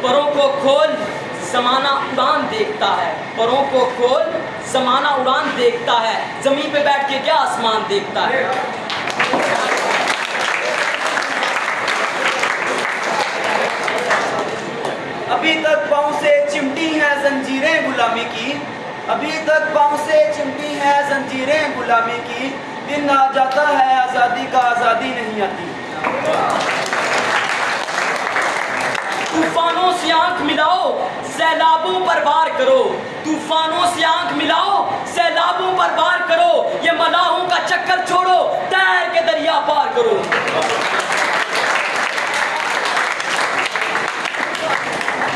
परों को खोल ज़माना उड़ान देखता है, परों को खोल ज़माना उड़ान देखता है, ज़मीन पे बैठ के क्या आसमान देखता है। अभी तक पाँव से चिमटी हैं जंजीरें गुलामी की, अभी तक पाँव से चिमटी हैं जंजीरें गुलामी की, दिन आ जाता है आज़ादी का, आज़ादी नहीं आती। तूफानों से आंख मिलाओ, सैलाबों पर वार करो, तूफानों से आंख मिलाओ, सैलाबों पर वार करो, ये मलाहों का चक्कर छोड़ो, तैर के दरिया पार करो।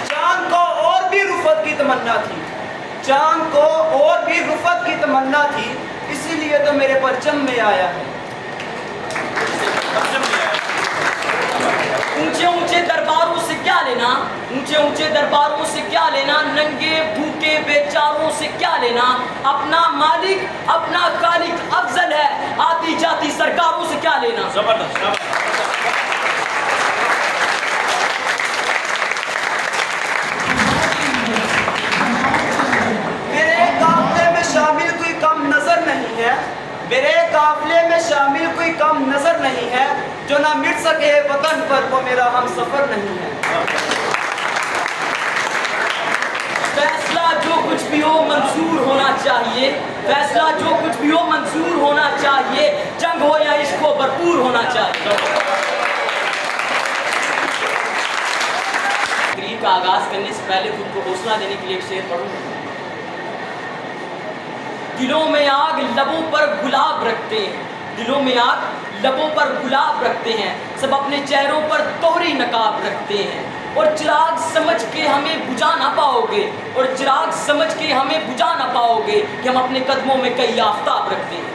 चांद को और भी रुफत की तमन्ना थी, चांद को और भी रुफत की तमन्ना थी, इसीलिए तो मेरे परचम में आया है। ऊंचे ऊंचे दरबारों से क्या लेना, ऊंचे ऊंचे दरबारों से क्या लेना, नंगे भूखे बेचारों से क्या लेना, अपना मालिक अपना खालिक अफजल है, आती जाती सरकारों से क्या लेना। जबरदस्त। मेरे काफले में शामिल कोई कम नजर नहीं है, मेरे काफले में शामिल कोई कम नजर नहीं है, जो ना मिट सके वतन पर वो मेरा हम सफर नहीं है। फैसला जो कुछ भी हो मंजूर होना चाहिए, फैसला जो कुछ भी हो मंजूर होना चाहिए, जंग हो या इश्क हो भरपूर होना चाहिए। तकरीर का आगाज करने से पहले खुद को हौसला देने के लिए एक शेर पढ़ूंगा। दिलों में आग लबों पर गुलाब रखते हैं, दिलों में आग लबों पर गुलाब रखते हैं, सब अपने चेहरों पर तोहरी नकाब रखते हैं, और चिराग समझ के हमें बुझा ना पाओगे, और चिराग समझ के हमें बुझा ना पाओगे कि हम अपने कदमों में कई आफताब रखते हैं।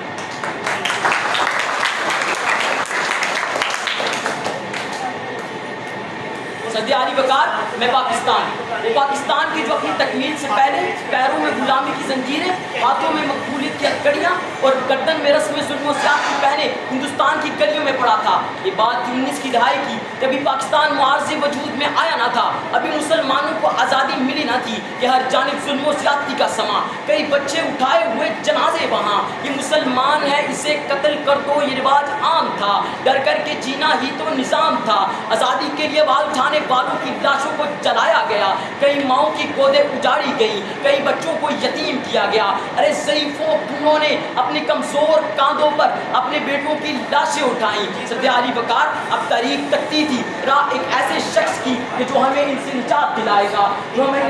सदी अली वकार, मैं पाकिस्तान, वो पाकिस्तान की जो अपनी तकमील से पहले पैरों में गुलामी की जंजीरें, हाथों में मकबूलियत की हथकड़ियाँ और गर्दन में रस्म जुल्म सियाह की पहने हिंदुस्तान की गलियों में पड़ा था। ये बात 19 की दहाई की, जब पाकिस्तान मुआरज़े वजूद में आया ना था, अभी मुसलमानों को आज़ादी मिली ना थी कि हर जानिब जुल्म सियाती का समा, कई बच्चे उठाए हुए जनाजे वहाँ, ये मुसलमान है इसे कत्ल कर दो ये रिवाज आम था, डर कर के जीना ही तो निज़ाम था, आज़ादी के लिए आवाज़ उठाने वालों की लाशों को जलाया गया, कई माओं की गोदें उजाड़ी गई, कई बच्चों को यतीम किया गया। अरे ज़ईफ़ों उन्होंने अपने कमज़ोर कांधों पर अपने बेटों की लाशें उठाई। सदी अली वकार, अब तारीख तकती थी राह एक ऐसे शख्स की कि जो हमें इनसे निजात दिलाएगा, जो हमें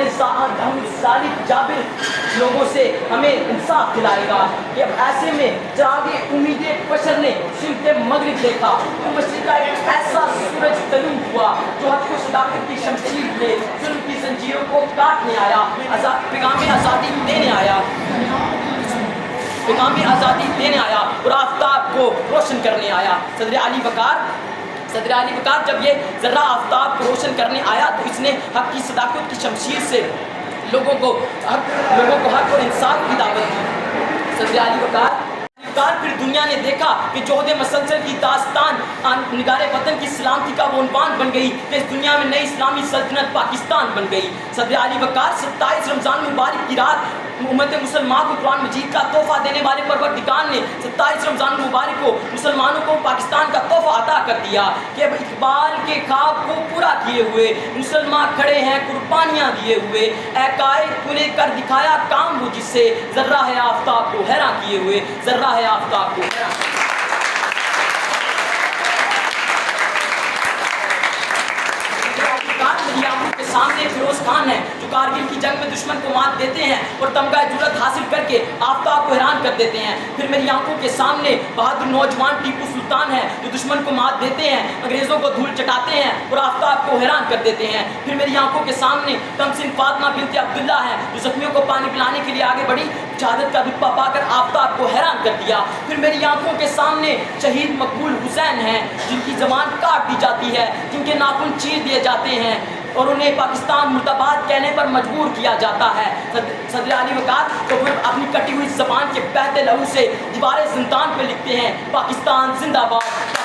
जालिम जाबिर लोगों से हमें इंसाफ दिलाएगा। कि अब ऐसे में जागे उम्मीदें बशर ने सिमते मगरिब देखा, तो मस्जिद का एक ऐसा सूरज तलू हुआ जो हद को सदाकत की शमशीर ले जुल्म की जंजीरों को काटने आया, पैगाम आज़ादी देने आया, पैगाम आज़ादी देने आया और आफ्ताब को रोशन करने आया। सदर अली वकार, सदर अली वकार जब ये ज़र्रा आफ्ताब को रोशन करने आया तो इसने हक की सदाकत की शमशीर से लोगों को हक और इंसाफ की दावत दी। सदर अली वकार, फिर दुनिया ने देखा कि जोहदे मसलसल की दास्तान निगारे वतन की सलामती का वो उन्वान बन गई कि इस दुनिया में नई इस्लामी सल्तनत पाकिस्तान बन गई। सदर अली वकार, 27 रमज़ान मुबारक की रात उम्मत मुसलमान को कुरान मजीद का तोहफा देने वाले परवरदिगार ने 27 रमज़ान मुबारक को मुसलमानों को पाकिस्तान का तोहफा अता कर दिया कि अब इकबाल के ख्वाब को पूरा किए हुए मुसलमान खड़े हैं कुर्बानियाँ दिए हुए, ऐकाए तूने कर दिखाया काम वो जिससे ज़र्रा है आफ्ताब को हैरान किए हुए, ज़र्रा है आफ्ताब को हैरान। के सामने फिरोज खान है जो कारगिल की जंग में दुश्मन को मात देते हैं और तमगा जुर्रत हासिल करके आफ्ताब को हैरान कर देते हैं। फिर मेरी आंखों के सामने बहादुर नौजवान टीपू सुल्तान है जो दुश्मन को मात देते हैं, अंग्रेजों को धूल चटाते हैं और आफ्ताब को हैरान कर देते हैं। फिर मेरी आंखों के सामने तमसिन फातिमा बिनते अब्दुल्ला है जो जख्मियों को पानी पिलाने के लिए आगे बढ़ी, शहादत का रुतबा पाकर आफ्ताब को हैरान कर दिया। फिर मेरी आंखों के सामने शहीद मकबूल हुसैन हैं जिनकी जबान काट दी जाती है, जिनके नाखून चीर दिए जाते हैं और उन्हें पाकिस्तान मुर्दाबाद कहने पर मजबूर किया जाता है। सदर अली वकार तो फिर अपनी कटी हुई जबान के बहते लहू से दीवारे जिंदान पे लिखते हैं पाकिस्तान जिंदाबाद।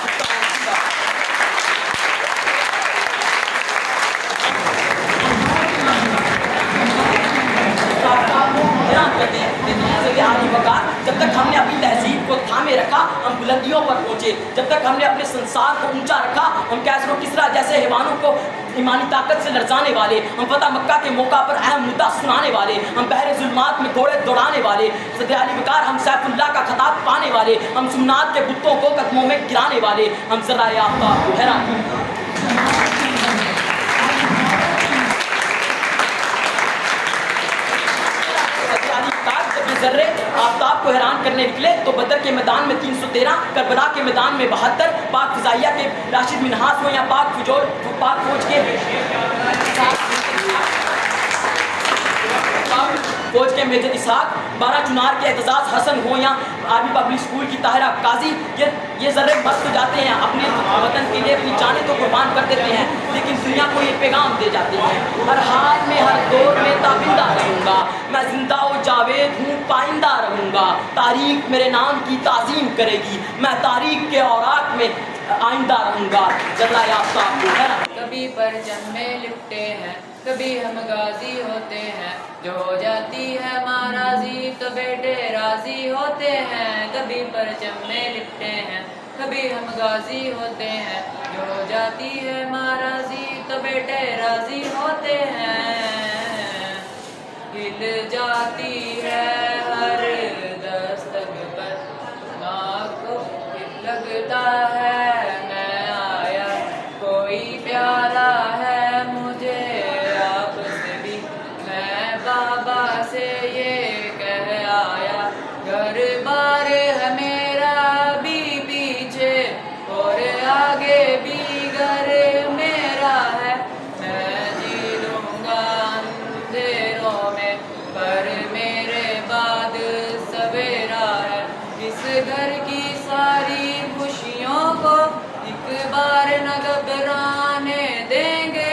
करते हैं। सैयद अली वक़ार, जब तक हमने अपनी तहजीब को थामे रखा हम बुलंदियों पर पहुँचे। जब तक हमने अपने संसार को ऊंचा रखा हम कैसर व किस्रा जैसे हैवानों को ईमानी ताकत से लड़जाने वाले, हम फतह मक्का के मौका पर अहम मुद्दा सुनाने वाले, हम बहरे जुल्मात में घोड़े दौड़ाने वाले। सैयद अली वक़ार, हम सैफुल्लाह का खिताब पाने वाले, हम सुन्नात के बुतों को कदमों में गिराने वाले, हम ज़राए आफ्ताब को हैरान। जर्रे आफ्ताब को हैरान करने निकले तो बदर के मैदान में 313, करबला के मैदान में 72, पाक फिजाइया के राशिद मिनहास हो या पाक फौज के मेजर इसहाक, 12 चुनार के एतजाज़ हसन हो या आर्मी पब्लिक स्कूल की ताहिरा काजी, ये ज़र्रे बस तो जाते हैं, अपने वतन के लिए अपनी जानें तो कुर्बान कर देते हैं, लेकिन दुनिया को ये पैगाम दे जाते हैं, हर हाल में हर दौर में ताबिंदा रहूँगा, मैं जिंदा व जावेद हूँ पाइंदा रहूँगा, तारीख मेरे नाम की ताज़ीम करेगी, मैं तारीख के औराक में आइंदा रहूँगा। ज़राए आफ्ताब को हैरान। कभी परचम में लिपटे हैं, कभी हम गाजी होते हैं, जो हो जाती है माँ राजी तो बेटे राजी होते हैं। कभी परचम में लिपटे हैं, कभी हम गाजी होते हैं, जो हो जाती है माँ राजी तो बेटे राजी होते हैं। हिल जाती है हर दस्तक पर, माँ को लगता है मैं आया, कोई प्यारा है मुझे आपसे भी, मैं बाबा से ये कह आया, घर बार है मेरा भी पीछे और आगे भी घर मेरा है, मैं जी लूँगा अंधेरों में पर मेरे बाद सवेरा है। इस घर की सारी खुशियों को एक बार न घबराने देंगे,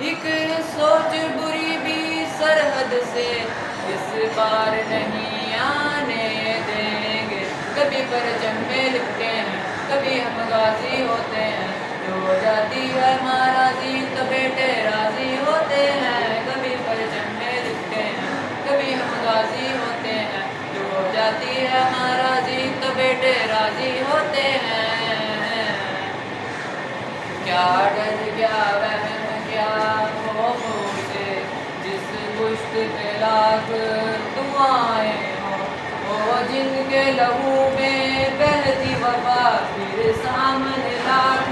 एक सोच बुरी भी सरहद से इस बार नहीं आने देंगे। कभी परचम में लिपटे हैं, कभी हम गाजी होते हैं, जो हो जाती है माँ राजी तो बेटे राजी होते हैं। कभी परचम में लिपटे हैं, कभी हम गाजी होते हैं, जो हो जाती है माँ राजी तो बेटे राजी होते हैं। क्या डर क्या वहम क्या खौफ से, जिस पुश्त पे लाख दुआएं हो जिनके लहू में बहती वफा, फिर सामने लाख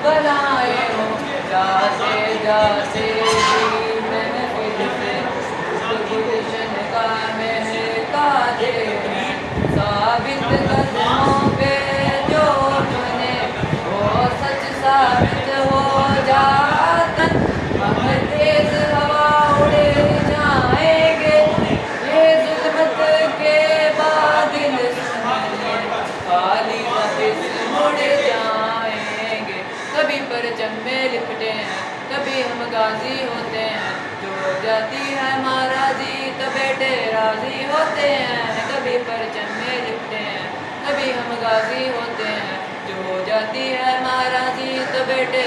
बलाएं हो, जाते जाते भी महफिल से गुलशन का महका दे, साबित कदमों पे जो बने वो सच साबित हो जाता, हम तेज हवा उड़े जाएंगे, ये जुल्मत के बादल सुनने खाली वापस मुड़ जाएंगे। कभी परचम में लिपटे हैं, कभी हम गाजी होते हैं, जो हो जाती है माँ राजी तो बेटे राजी होते हैं। कभी परचम में लिपटे हैं, कभी हम गाजी होते हैं, जो हो जाती है माँ राजी तो बेटे